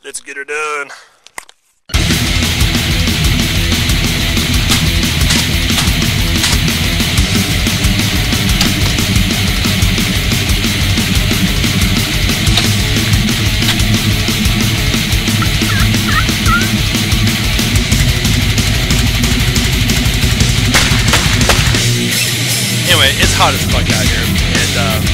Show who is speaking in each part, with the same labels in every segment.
Speaker 1: Let's get her done.
Speaker 2: Anyway, it's hot as fuck out here, and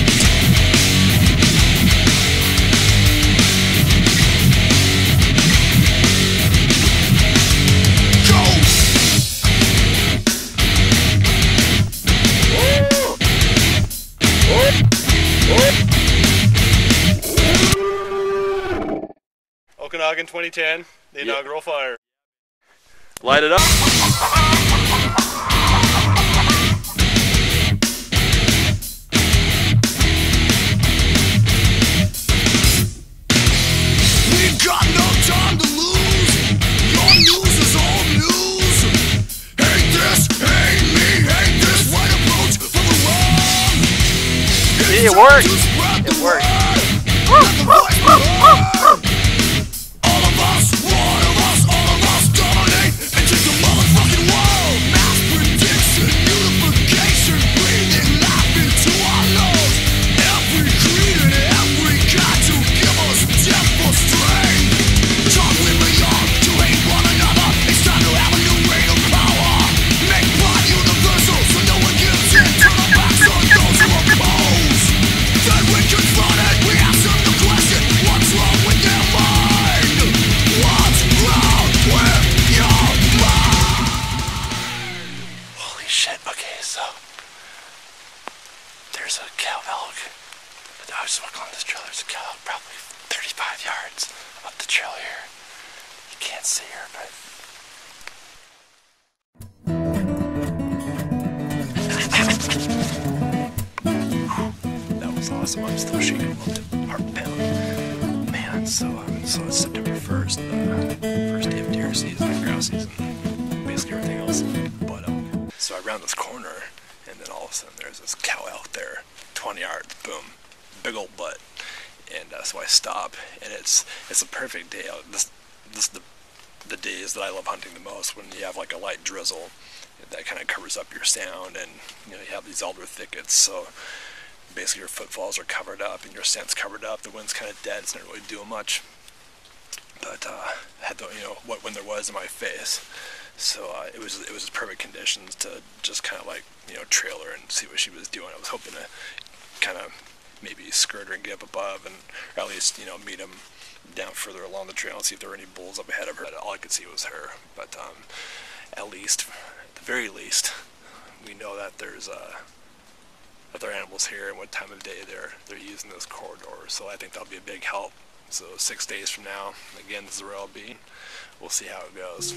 Speaker 1: Okanagan 2010, the inaugural fire. Light it up.
Speaker 3: Got no time to lose. Your news is all news. Hate this, hate me, hate this. Right approach for the wrong.
Speaker 2: see, it worked. It worked.
Speaker 3: All of us, one of us, all of us dominate and take the motherfucking world. Mass prediction, unification, breathing life into our lungs. Every creed and every God to give us death for strength. Talk with the young to hate one another. It's time to have a new reign of power. Make pride universal so no one gives in. Turn our backs on those who oppose. Then when confronted, we ask them the question: what's wrong with their mind? What's wrong with your mind?
Speaker 2: Holy shit, okay, so there's a cow elk. I was just walking on this trail, there's a cow elk probably 35 yards up the trail here. You can't see her, but that was awesome. I'm still shaking a little bit, heart pound. Man, so it's September 1st, the first day of deer season and grouse season, basically everything else but elk. So I round this corner, and then all of a sudden there's this cow elk there, 20 yards, boom, big old butt. And so I stop, and it's a perfect day. This is the days that I love hunting the most, when you have like a light drizzle that kind of covers up your sound, and you have these alder thickets, so basically your footfalls are covered up and your scent's covered up. The wind's kind of dead, it's not really doing much, but I had the what wind there was in my face, so it was perfect conditions to just kind of like trail her and see what she was doing. I was hoping to kind of maybe skirt her and get up above, and or at least meet them down further along the trail and see if there were any bulls up ahead of her. All I could see was her, but at the very least, we know that there's other animals here and what time of day they're using this corridor. So I think that'll be a big help. So 6 days from now, again, this is where I'll be. We'll see how it goes.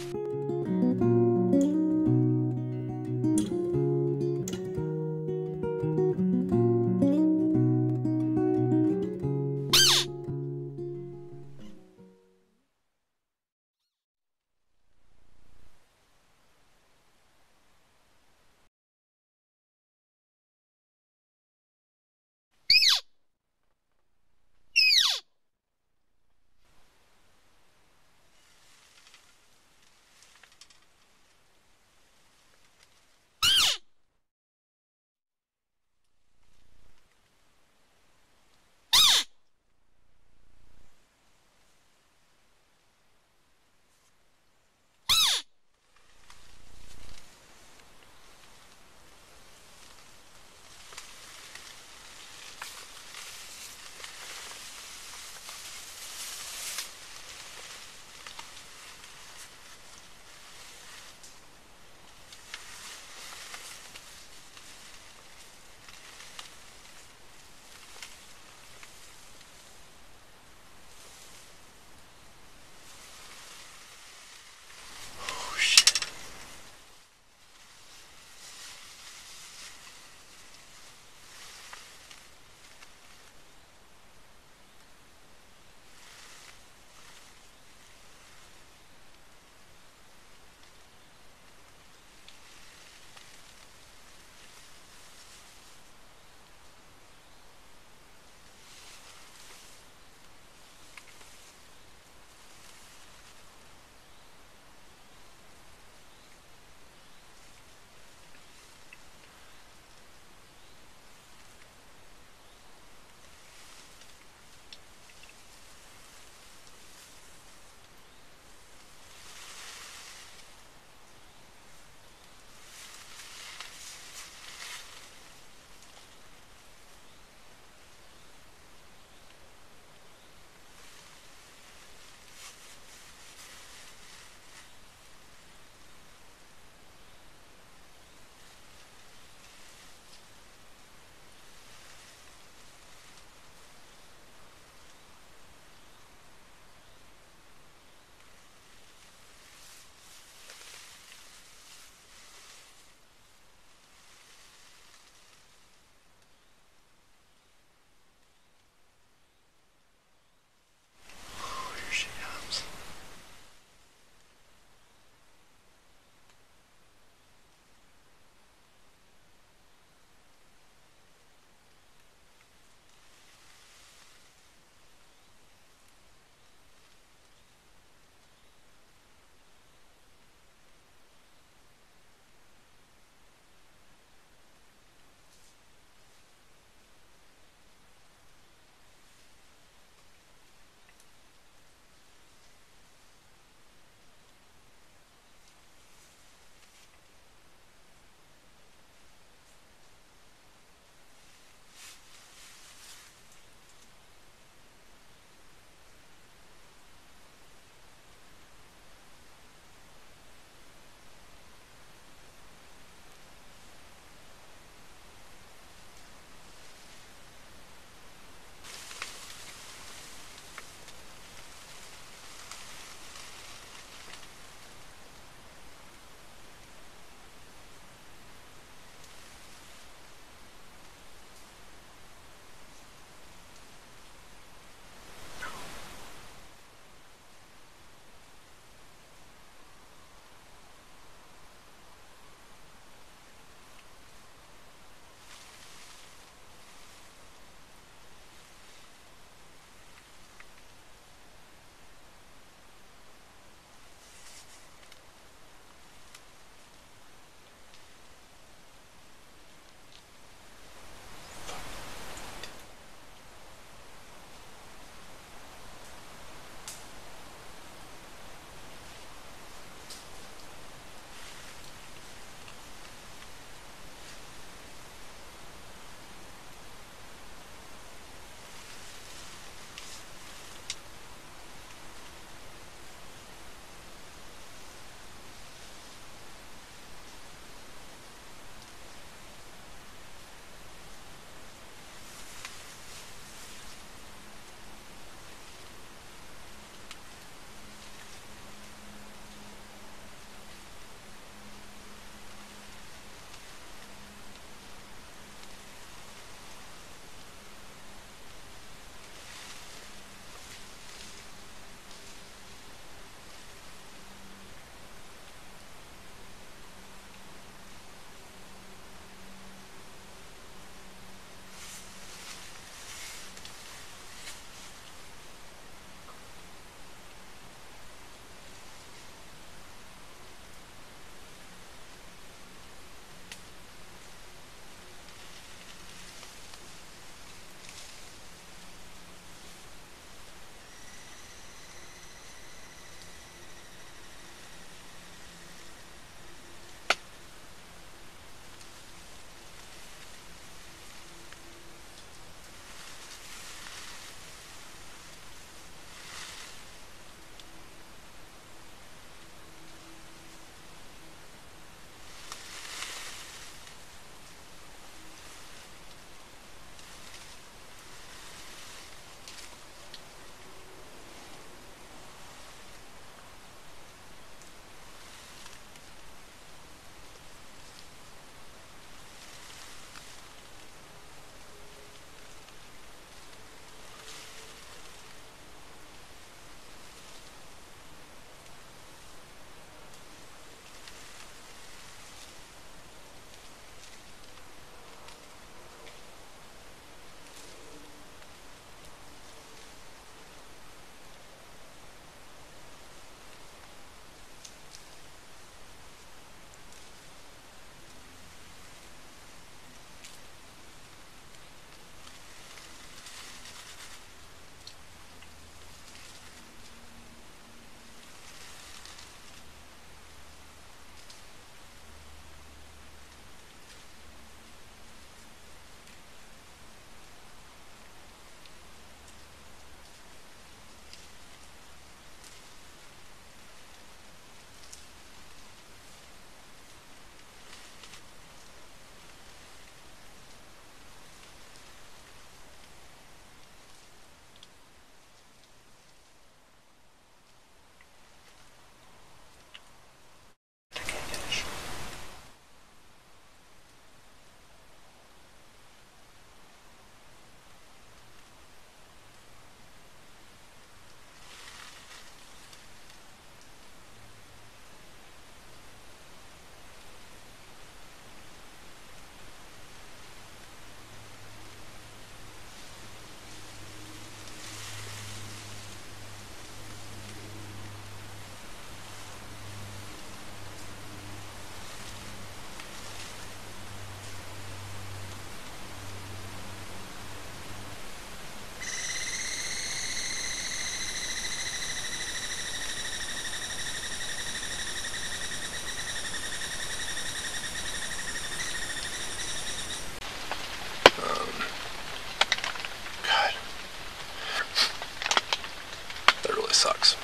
Speaker 2: really sucks.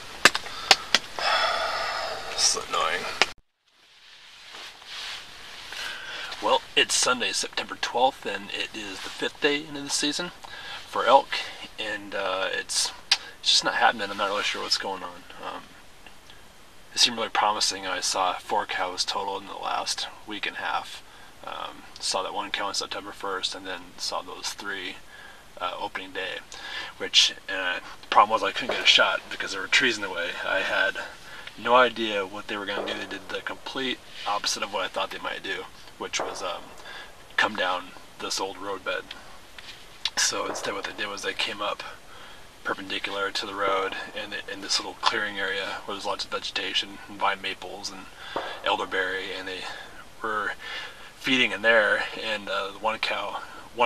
Speaker 2: This is annoying. Well, it's Sunday, September 12th, and it is the 5th day into the season for elk, and it's just not happening. I'm not really sure what's going on. It seemed really promising. I saw 4 cows total in the last week and a half. Saw that 1 cow on September 1st, and then saw those 3 opening day, which the problem was I couldn't get a shot because there were trees in the way. I had no idea what they were going to do. They did the complete opposite of what I thought they might do, which was come down this old roadbed. So instead what they did was they came up perpendicular to the road in this little clearing area where there's lots of vegetation and vine maples and elderberry, and they were feeding in there, and one of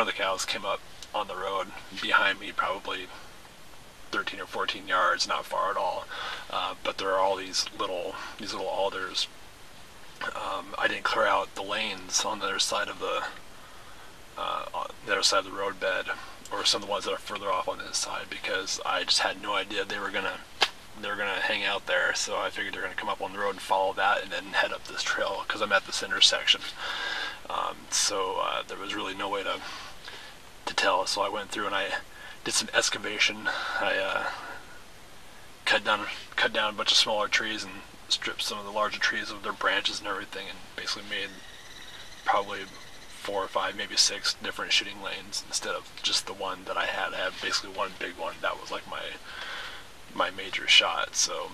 Speaker 2: the cows came up on the road behind me, probably 13 or 14 yards, not far at all. But there are all these little alders. I didn't clear out the lanes on the other side of the roadbed, or some of the ones that are further off on this side, because I just had no idea they were gonna hang out there. So I figured they're gonna come up on the road and follow that, and then head up this trail because I'm at this intersection. There was really no way to tell. So I went through and I did some excavation. I cut down a bunch of smaller trees and stripped some of the larger trees of their branches and everything, and basically made probably 4 or 5, maybe 6 different shooting lanes instead of just the one that I had. I had basically one big one that was like my major shot. So,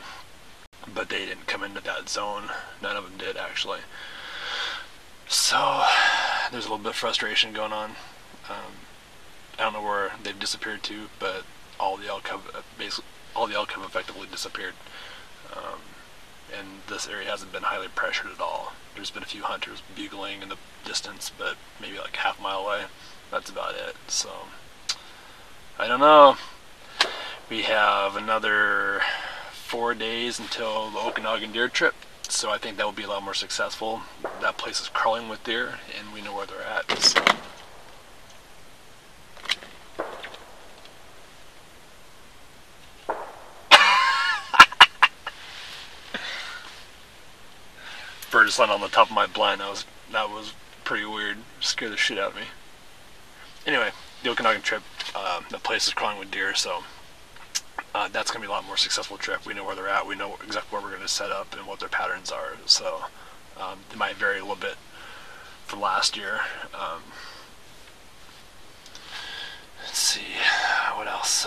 Speaker 2: but they didn't come into that zone. None of them did, actually. So there's a little bit of frustration going on. I don't know where they've disappeared to, but all the elk have effectively disappeared. And this area hasn't been highly pressured at all. There's been a few hunters bugling in the distance, but maybe like half a mile away. That's about it. So I don't know. We have another 4 days until the Okanagan deer trip, so I think that will be a lot more successful. That place is crawling with deer, and we know where they're at. So. Bird just landed on the top of my blind. That was pretty weird. Scared the shit out of me. Anyway, the Okanagan trip, the place is crawling with deer, so that's going to be a lot more successful trip. We know where they're at. We know exactly where we're going to set up and what their patterns are. So it might vary a little bit from last year. Let's see, what else?